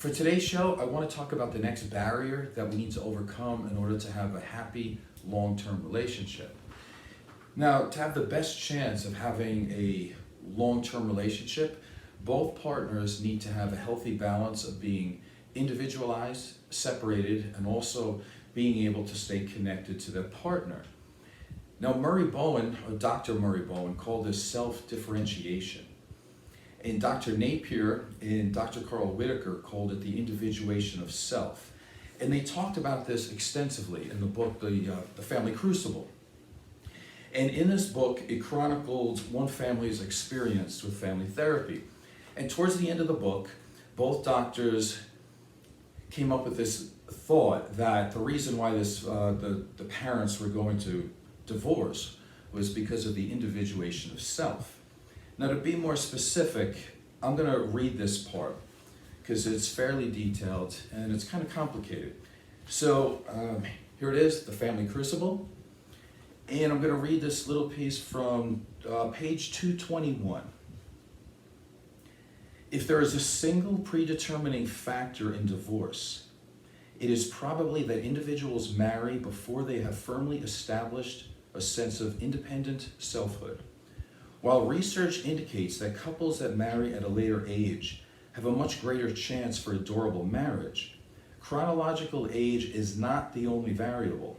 For today's show, I want to talk about the next barrier that we need to overcome in order to have a happy, long-term relationship. Now, to have the best chance of having a long-term relationship, both partners need to have a healthy balance of being individualized, separated, and also being able to stay connected to their partner. Now, Murray Bowen, or Dr. Murray Bowen, called this self-differentiation. And Dr. Napier and Dr. Carl Whitaker called it the individuation of self. And they talked about this extensively in the book, the Family Crucible. And in this book, it chronicled one family's experience with family therapy. And towards the end of the book, both doctors came up with this thought that the reason why the parents were going to divorce was because of the individuation of self. Now, to be more specific, I'm going to read this part because it's fairly detailed and it's kind of complicated. So here it is, the Family Crucible. And I'm going to read this little piece from page 221. If there is a single predetermining factor in divorce, it is probably that individuals marry before they have firmly established a sense of independent selfhood. While research indicates that couples that marry at a later age have a much greater chance for a durable marriage, chronological age is not the only variable.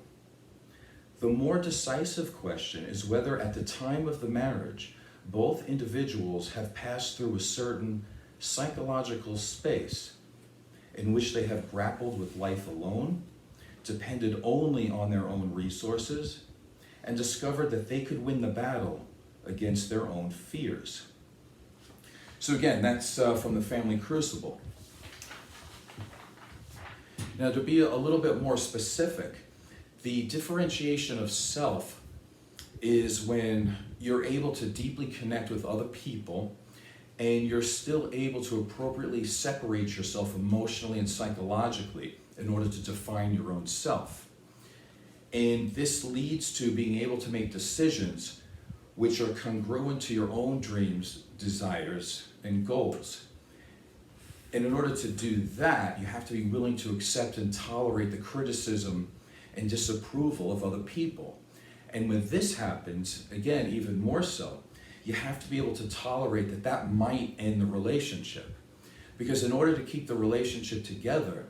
The more decisive question is whether at the time of the marriage, both individuals have passed through a certain psychological space in which they have grappled with life alone, depended only on their own resources, and discovered that they could win the battle against their own fears. So again, that's from the Family Crucible. Now, to be a little bit more specific, the differentiation of self is when you're able to deeply connect with other people and you're still able to appropriately separate yourself emotionally and psychologically in order to define your own self. And this leads to being able to make decisions which are congruent to your own dreams, desires, and goals. And in order to do that, you have to be willing to accept and tolerate the criticism and disapproval of other people. And when this happens, again, even more so, you have to be able to tolerate that might end the relationship. Because in order to keep the relationship together,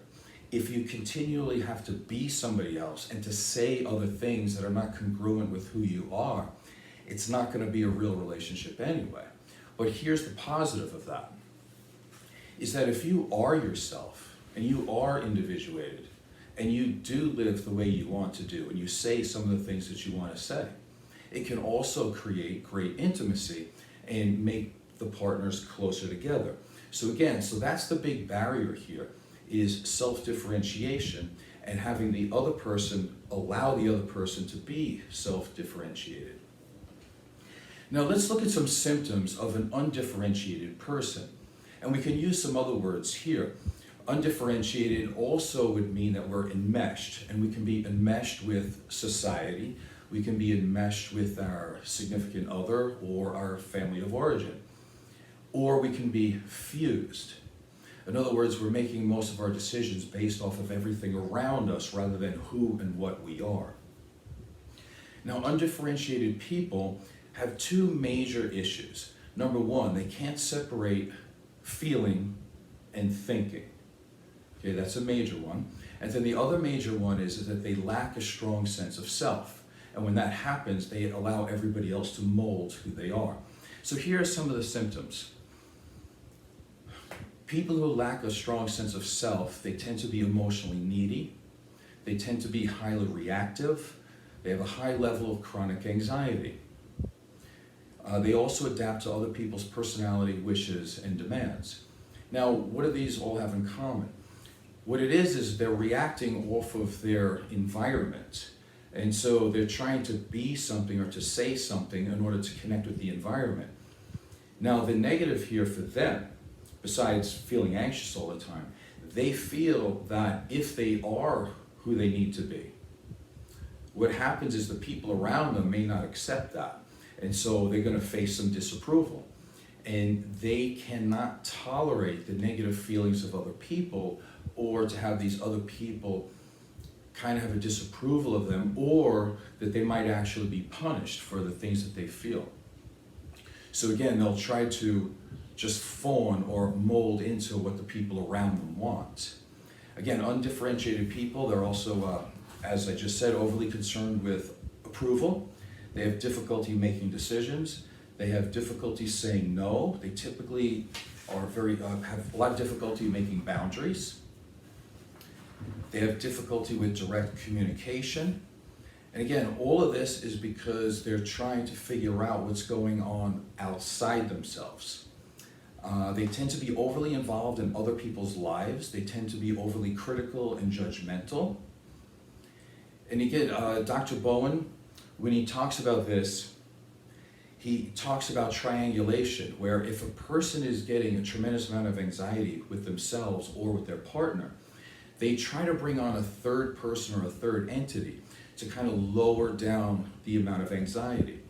if you continually have to be somebody else and to say other things that are not congruent with who you are, it's not going to be a real relationship anyway. But here's the positive of that, is that if you are yourself and you are individuated and you do live the way you want to do and you say some of the things that you want to say, it can also create great intimacy and make the partners closer together. So again, that's the big barrier here, is self-differentiation and having the other person allow the other person to be self-differentiated. Now let's look at some symptoms of an undifferentiated person. And we can use some other words here. Undifferentiated also would mean that we're enmeshed, and we can be enmeshed with society, we can be enmeshed with our significant other or our family of origin, or we can be fused. In other words, we're making most of our decisions based off of everything around us rather than who and what we are. Now, undifferentiated people have two major issues. Number one, they can't separate feeling and thinking. Okay, that's a major one. And then the other major one is that they lack a strong sense of self. And when that happens, they allow everybody else to mold who they are. So here are some of the symptoms. People who lack a strong sense of self, they tend to be emotionally needy. They tend to be highly reactive. They have a high level of chronic anxiety. They also adapt to other people's personality, wishes, and demands. Now, what do these all have in common? What it is they're reacting off of their environment. And so they're trying to be something or to say something in order to connect with the environment. Now, the negative here for them, besides feeling anxious all the time, they feel that if they are who they need to be, what happens is the people around them may not accept that. And so they're going to face some disapproval. and they cannot tolerate the negative feelings of other people, or to have these other people kind of have a disapproval of them, or that they might actually be punished for the things that they feel. So again, they'll try to just fawn or mold into what the people around them want. Again, undifferentiated people, they're also, as I just said, overly concerned with approval. They have difficulty making decisions. They have difficulty saying no. They typically are have a lot of difficulty making boundaries. They have difficulty with direct communication. And again, all of this is because they're trying to figure out what's going on outside themselves. They tend to be overly involved in other people's lives. They tend to be overly critical and judgmental. And again, Dr. Bowen, when he talks about this, he talks about triangulation, where if a person is getting a tremendous amount of anxiety with themselves or with their partner, they try to bring on a third person or a third entity to kind of lower down the amount of anxiety.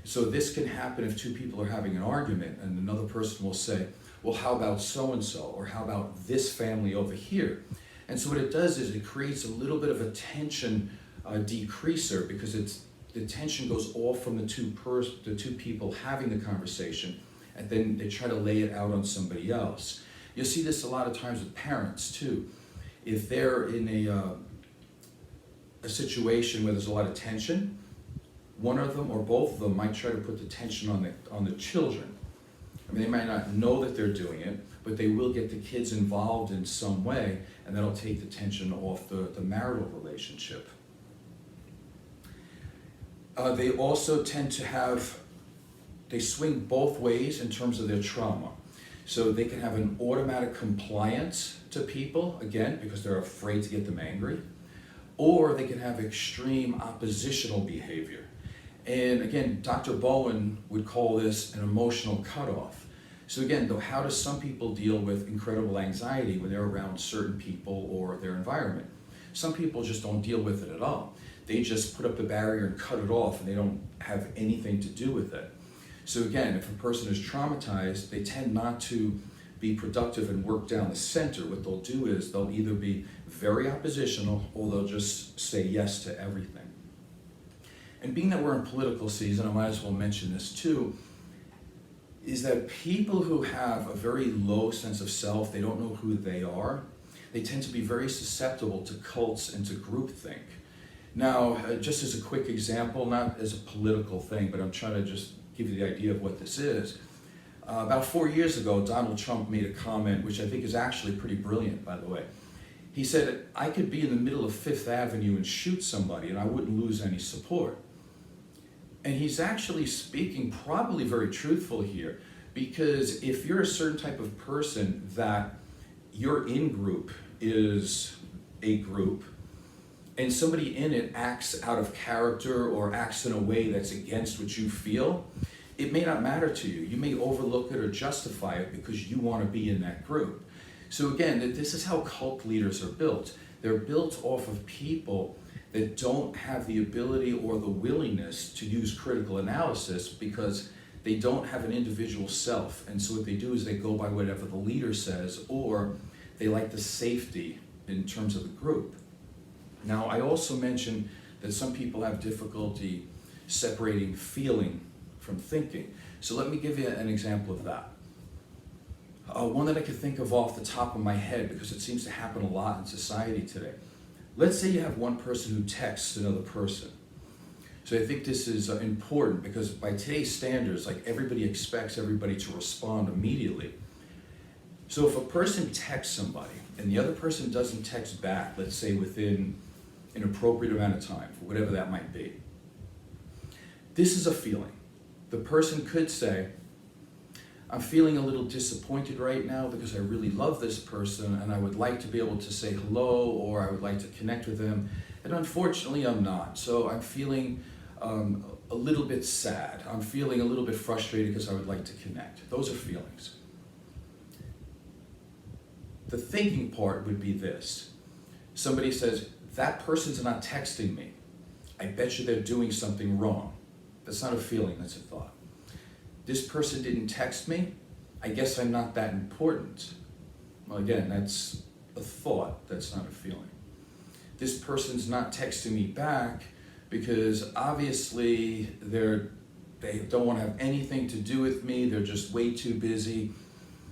So this can happen if two people are having an argument and another person will say, well, how about so-and-so, or how about this family over here? And so what it does is it creates a little bit of a tension decreaser, because the tension goes off from the two people having the conversation, and then they try to lay it out on somebody else. You'll see this a lot of times with parents too. If they're in a situation where there's a lot of tension, one of them or both of them might try to put the tension on the children. I mean, they might not know that they're doing it, but they will get the kids involved in some way, and that'll take the tension off the marital relationship. They also tend to they swing both ways in terms of their trauma. So they can have an automatic compliance to people, again, because they're afraid to get them angry, or they can have extreme oppositional behavior. And again, Dr. Bowen would call this an emotional cutoff. So again, though, how do some people deal with incredible anxiety when they're around certain people or their environment? Some people just don't deal with it at all. They just put up the barrier and cut it off, and they don't have anything to do with it. So again, if a person is traumatized, they tend not to be productive and work down the center. What they'll do is they'll either be very oppositional, or they'll just say yes to everything. And being that we're in political season, I might as well mention this too, is that people who have a very low sense of self, they don't know who they are, they tend to be very susceptible to cults and to groupthink. Now, just as a quick example, not as a political thing, but I'm trying to just give you the idea of what this is. About 4 years ago, Donald Trump made a comment, which I think is actually pretty brilliant, by the way. He said, I could be in the middle of Fifth Avenue and shoot somebody and I wouldn't lose any support. And he's actually speaking probably very truthful here, because if you're a certain type of person that your in-group is a group, and somebody in it acts out of character or acts in a way that's against what you feel, it may not matter to you. You may overlook it or justify it because you want to be in that group. So again, this is how cult leaders are built. They're built off of people that don't have the ability or the willingness to use critical analysis, because they don't have an individual self. And so what they do is they go by whatever the leader says, or they like the safety in terms of the group. Now, I also mentioned that some people have difficulty separating feeling from thinking. So let me give you an example of that. One that I could think of off the top of my head, because it seems to happen a lot in society today. Let's say you have one person who texts another person. So I think this is important, because by today's standards, like, everybody expects everybody to respond immediately. So if a person texts somebody and the other person doesn't text back, let's say within an appropriate amount of time, for whatever that might be, this is a feeling. The person could say, I'm feeling a little disappointed right now because I really love this person and I would like to be able to say hello, or I would like to connect with them, and unfortunately I'm not. So I'm feeling a little bit sad. I'm feeling a little bit frustrated because I would like to connect. Those are feelings. The thinking part would be this. Somebody says, that person's not texting me. I bet you they're doing something wrong. That's not a feeling, that's a thought. This person didn't text me. I guess I'm not that important. Well, again, that's a thought, that's not a feeling. This person's not texting me back because obviously they don't want to have anything to do with me. They're just way too busy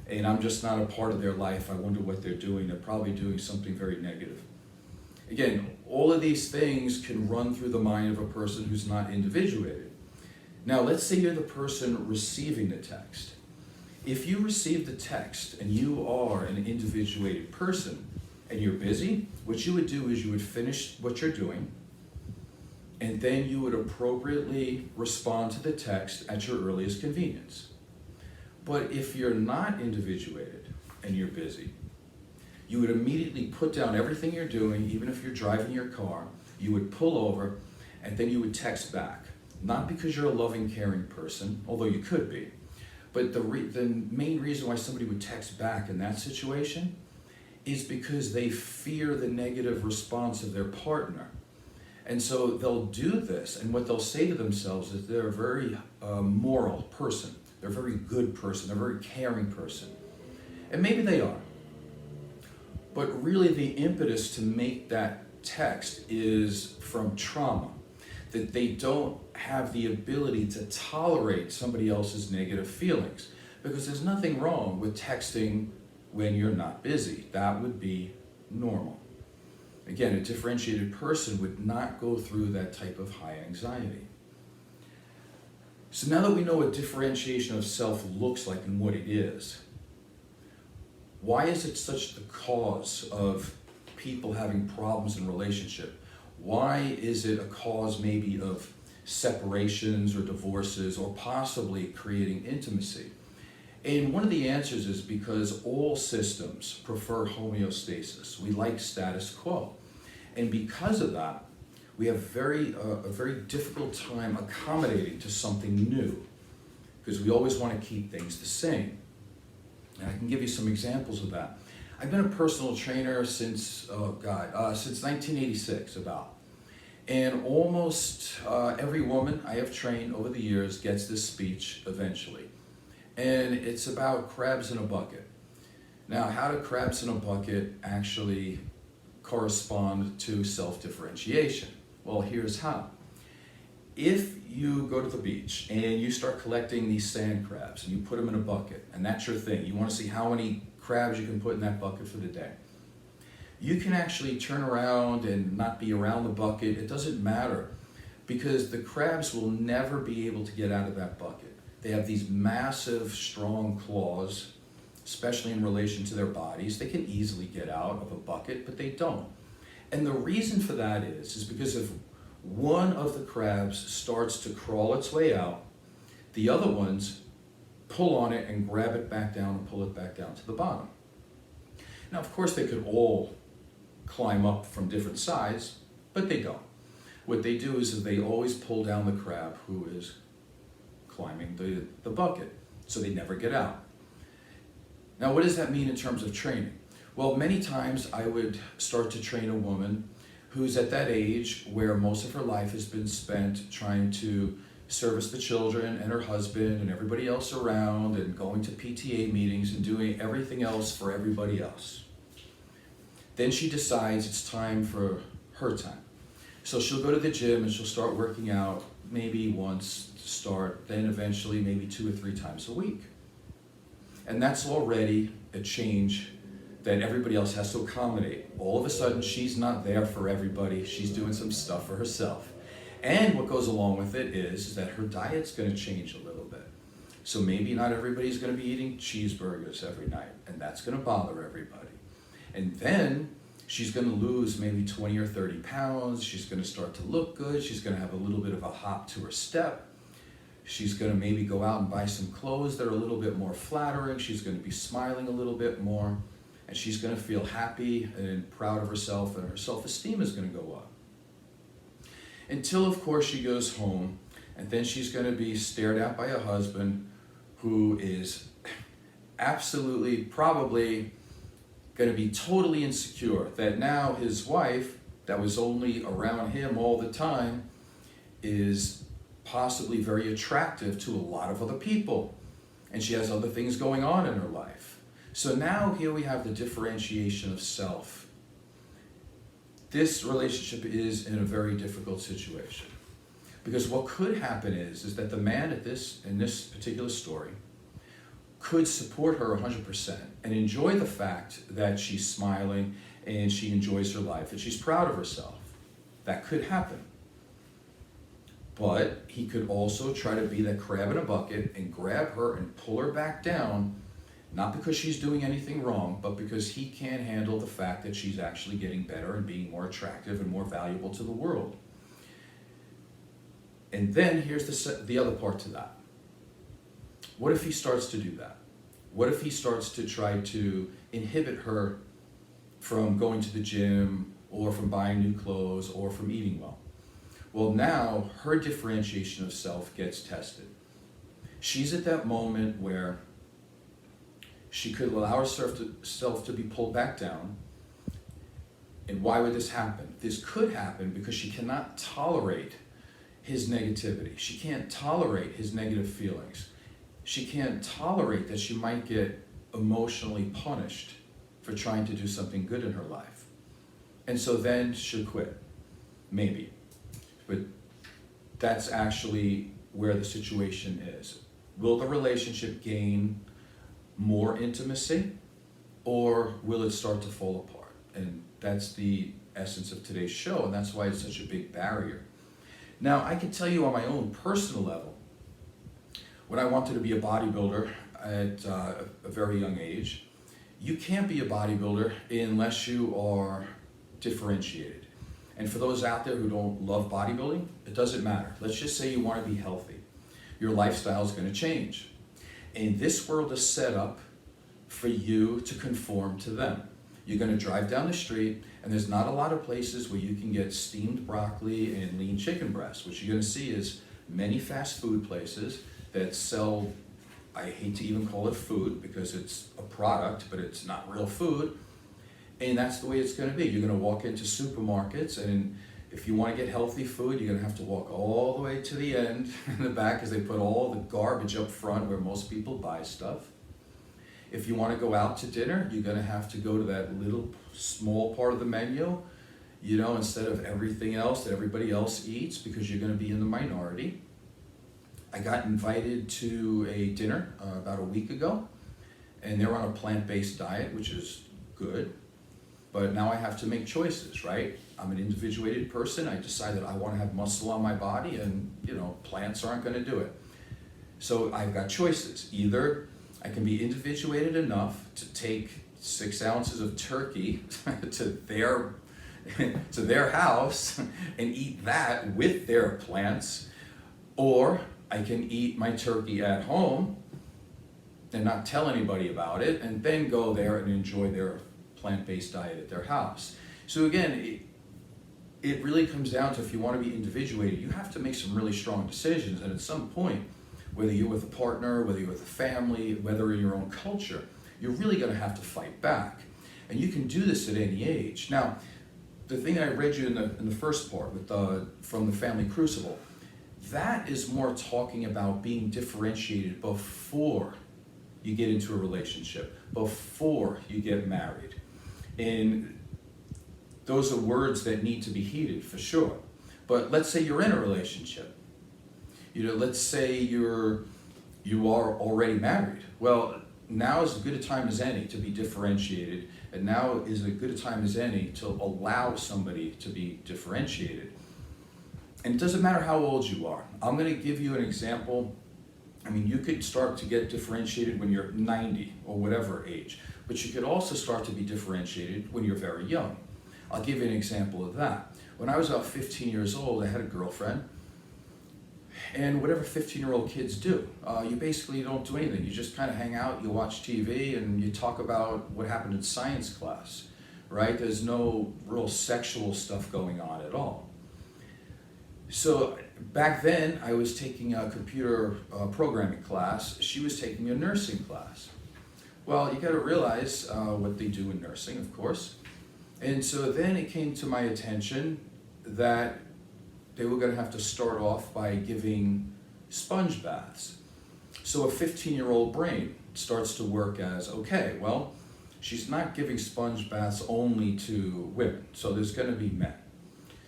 and I'm just not a part of their life. I wonder what they're doing. They're probably doing something very negative. Again, all of these things can run through the mind of a person who's not individuated. Now, let's say you're the person receiving the text. If you receive the text and you are an individuated person and you're busy, what you would do is you would finish what you're doing and then you would appropriately respond to the text at your earliest convenience. But if you're not individuated and you're busy, you would immediately put down everything you're doing, even if you're driving your car, you would pull over and then you would text back. Not because you're a loving, caring person, although you could be, but the main reason why somebody would text back in that situation is because they fear the negative response of their partner. And so they'll do this, and what they'll say to themselves is they're a very moral person, they're a very good person, they're a very caring person. And maybe they are. But really the impetus to make that text is from trauma, that they don't have the ability to tolerate somebody else's negative feelings. Because there's nothing wrong with texting when you're not busy. That would be normal. Again, a differentiated person would not go through that type of high anxiety. So now that we know what differentiation of self looks like and what it is, why is it such the cause of people having problems in relationship? Why is it a cause maybe of separations or divorces or possibly creating intimacy? And one of the answers is because all systems prefer homeostasis. We like status quo. And because of that, we have a very difficult time accommodating to something new because we always want to keep things the same. And I can give you some examples of that. I've been a personal trainer since 1986 about. And almost every woman I have trained over the years gets this speech eventually. And it's about crabs in a bucket. Now, how do crabs in a bucket actually correspond to self-differentiation? Well, here's how. If you go to the beach and you start collecting these sand crabs and you put them in a bucket, and that's your thing, you want to see how many crabs you can put in that bucket for the day. You can actually turn around and not be around the bucket. It doesn't matter because the crabs will never be able to get out of that bucket. They have these massive, strong claws, especially in relation to their bodies. They can easily get out of a bucket, but they don't. And the reason for that is because if one of the crabs starts to crawl its way out, the other ones pull on it and grab it back down and pull it back down to the bottom. Now, of course, they could all climb up from different sides, but they don't. What they do is they always pull down the crab who is climbing the bucket, so they never get out. Now, what does that mean in terms of training? Well, many times I would start to train a woman who's at that age where most of her life has been spent trying to service the children and her husband and everybody else around and going to PTA meetings and doing everything else for everybody else. Then she decides it's time for her time. So she'll go to the gym and she'll start working out maybe once to start, then eventually maybe 2 or 3 times a week. And that's already a change that everybody else has to accommodate. All of a sudden, she's not there for everybody. She's doing some stuff for herself. And what goes along with it is that her diet's going to change a little bit. So maybe not everybody's going to be eating cheeseburgers every night, and that's going to bother everybody. And then she's going to lose maybe 20 or 30 pounds. She's going to start to look good. She's going to have a little bit of a hop to her step. She's going to maybe go out and buy some clothes that are a little bit more flattering. She's going to be smiling a little bit more. And she's going to feel happy and proud of herself, and her self-esteem is going to go up. Until, of course, she goes home, and then she's going to be stared at by a husband who is absolutely, probably going to be totally insecure that now his wife, that was only around him all the time, is possibly very attractive to a lot of other people. And she has other things going on in her life. So now here we have the differentiation of self. This relationship is in a very difficult situation. Because what could happen is that the man in this particular story could support her 100% and enjoy the fact that she's smiling and she enjoys her life and she's proud of herself. That could happen. But he could also try to be that crab in a bucket and grab her and pull her back down, not because she's doing anything wrong, but because he can't handle the fact that she's actually getting better and being more attractive and more valuable to the world. And then here's the other part to that. What if he starts to do that? What if he starts to try to inhibit her from going to the gym or from buying new clothes or from eating well? Well, now her differentiation of self gets tested. She's at that moment where she could allow herself to be pulled back down. And why would this happen? This could happen because she cannot tolerate his negativity. She can't tolerate his negative feelings. She can't tolerate that she might get emotionally punished for trying to do something good in her life. And so then she'll quit. Maybe. But that's actually where the situation is. Will the relationship gain more intimacy, or will it start to fall apart? And that's the essence of today's show, and that's why it's such a big barrier. Now, I can tell you on my own personal level, when I wanted to be a bodybuilder at a very young age, you can't be a bodybuilder unless you are differentiated. And for those out there who don't love bodybuilding, it doesn't matter. Let's just say you want to be healthy. Your lifestyle is going to change. And this world is set up for you to conform to them. You're going to drive down the street, and there's not a lot of places where you can get steamed broccoli and lean chicken breast. What you're going to see is many fast food places that sell, I hate to even call it food because it's a product, but it's not real food. And that's the way it's going to be. You're going to walk into supermarkets, and if you want to get healthy food, you're going to have to walk all the way to the end in the back because they put all the garbage up front where most people buy stuff. If you want to go out to dinner, you're going to have to go to that little small part of the menu, instead of everything else that everybody else eats, because you're going to be in the minority. I got invited to a dinner about a week ago, and they're on a plant-based diet, which is good. But now I have to make choices, right? I'm an individuated person. I decided I want to have muscle on my body, and plants aren't going to do it. So I've got choices. Either I can be individuated enough to take 6 ounces of turkey to their house and eat that with their plants, or I can eat my turkey at home and not tell anybody about it, and then go there and enjoy their plant-based diet at their house. So again, it really comes down to, if you want to be individuated, you have to make some really strong decisions. And at some point, whether you're with a partner, whether you're with a family, whether in your own culture, you're really going to have to fight back. And you can do this at any age. Now, the thing I read you in the first part from the Family Crucible, that is more talking about being differentiated before you get into a relationship, before you get married. And those are words that need to be heeded for sure. But let's say you're in a relationship. Let's say you are already married. Well, now is as good a time as any to be differentiated, and now is as good a time as any to allow somebody to be differentiated. And it doesn't matter how old you are. I'm going to give you an example. You could start to get differentiated when you're 90 or whatever age, but you could also start to be differentiated when you're very young. I'll give you an example of that. When I was about 15 years old, I had a girlfriend, and whatever 15-year-old kids do, you basically don't do anything. You just kind of hang out, you watch TV, and you talk about what happened in science class, right? There's no real sexual stuff going on at all. So back then, I was taking a computer programming class. She was taking a nursing class. Well, you got to realize what they do in nursing, of course. And so then it came to my attention that they were going to have to start off by giving sponge baths. So a 15-year-old brain starts to work as, okay, well, she's not giving sponge baths only to women, so there's going to be men.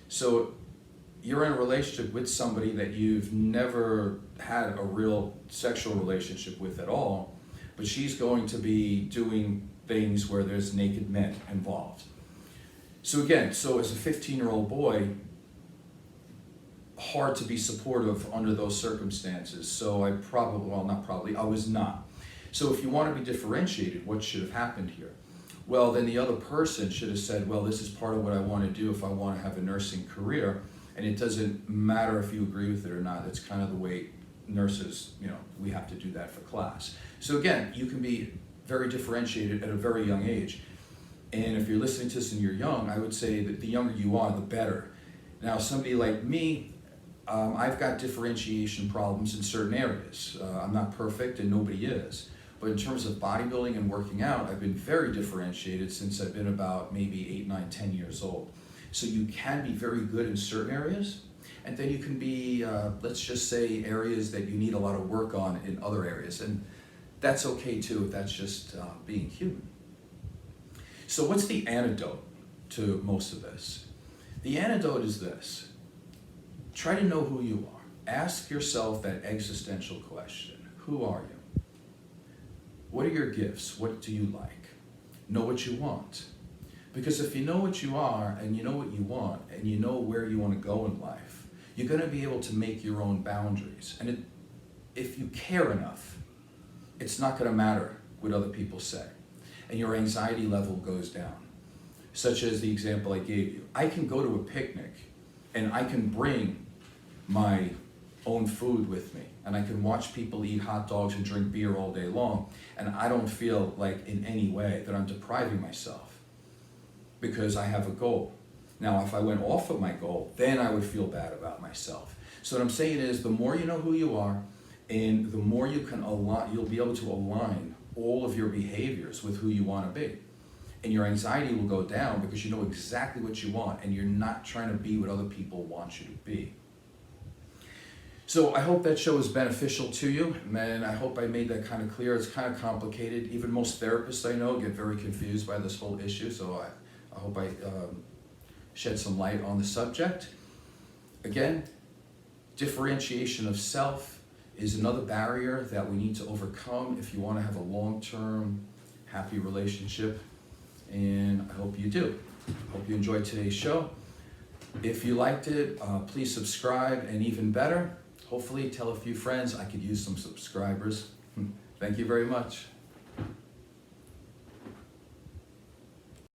So you're in a relationship with somebody that you've never had a real sexual relationship with at all, but she's going to be doing things where there's naked men involved. So again, as a 15-year-old boy, hard to be supportive under those circumstances. So I was not. So if you want to be differentiated, what should have happened here? Well, then the other person should have said, well, this is part of what I want to do if I want to have a nursing career, and it doesn't matter if you agree with it or not. It's kind of the way nurses, we have to do that for class. So again, you can be very differentiated at a very young age. And if you're listening to this and you're young, I would say that the younger you are, the better. Now, somebody like me, I've got differentiation problems in certain areas. I'm not perfect and nobody is. But in terms of bodybuilding and working out, I've been very differentiated since I've been about maybe 8, 9, 10 years old. So you can be very good in certain areas, and then you can be, let's just say, areas that you need a lot of work on in other areas. And that's okay too, if that's just being human. So what's the antidote to most of this? The antidote is this. Try to know who you are. Ask yourself that existential question. Who are you? What are your gifts? What do you like? Know what you want. Because if you know what you are and you know what you want and you know where you want to go in life, you're going to be able to make your own boundaries. And if you care enough, it's not going to matter what other people say. And your anxiety level goes down. Such as the example I gave you. I can go to a picnic and I can bring my own food with me, and I can watch people eat hot dogs and drink beer all day long, and I don't feel like in any way that I'm depriving myself because I have a goal. Now, if I went off of my goal, then I would feel bad about myself. So what I'm saying is, the more you know who you are, and the more you can align, you'll be able to align all of your behaviors with who you want to be. And your anxiety will go down because you know exactly what you want, and you're not trying to be what other people want you to be. So I hope that show is beneficial to you, and I hope I made that kind of clear. It's kind of complicated. Even most therapists I know get very confused by this whole issue, so I hope I shed some light on the subject. Again, differentiation of self is another barrier that we need to overcome if you want to have a long-term, happy relationship, and I hope you do. I hope you enjoyed today's show. If you liked it, please subscribe, and even better, hopefully tell a few friends. I could use some subscribers. Thank you very much.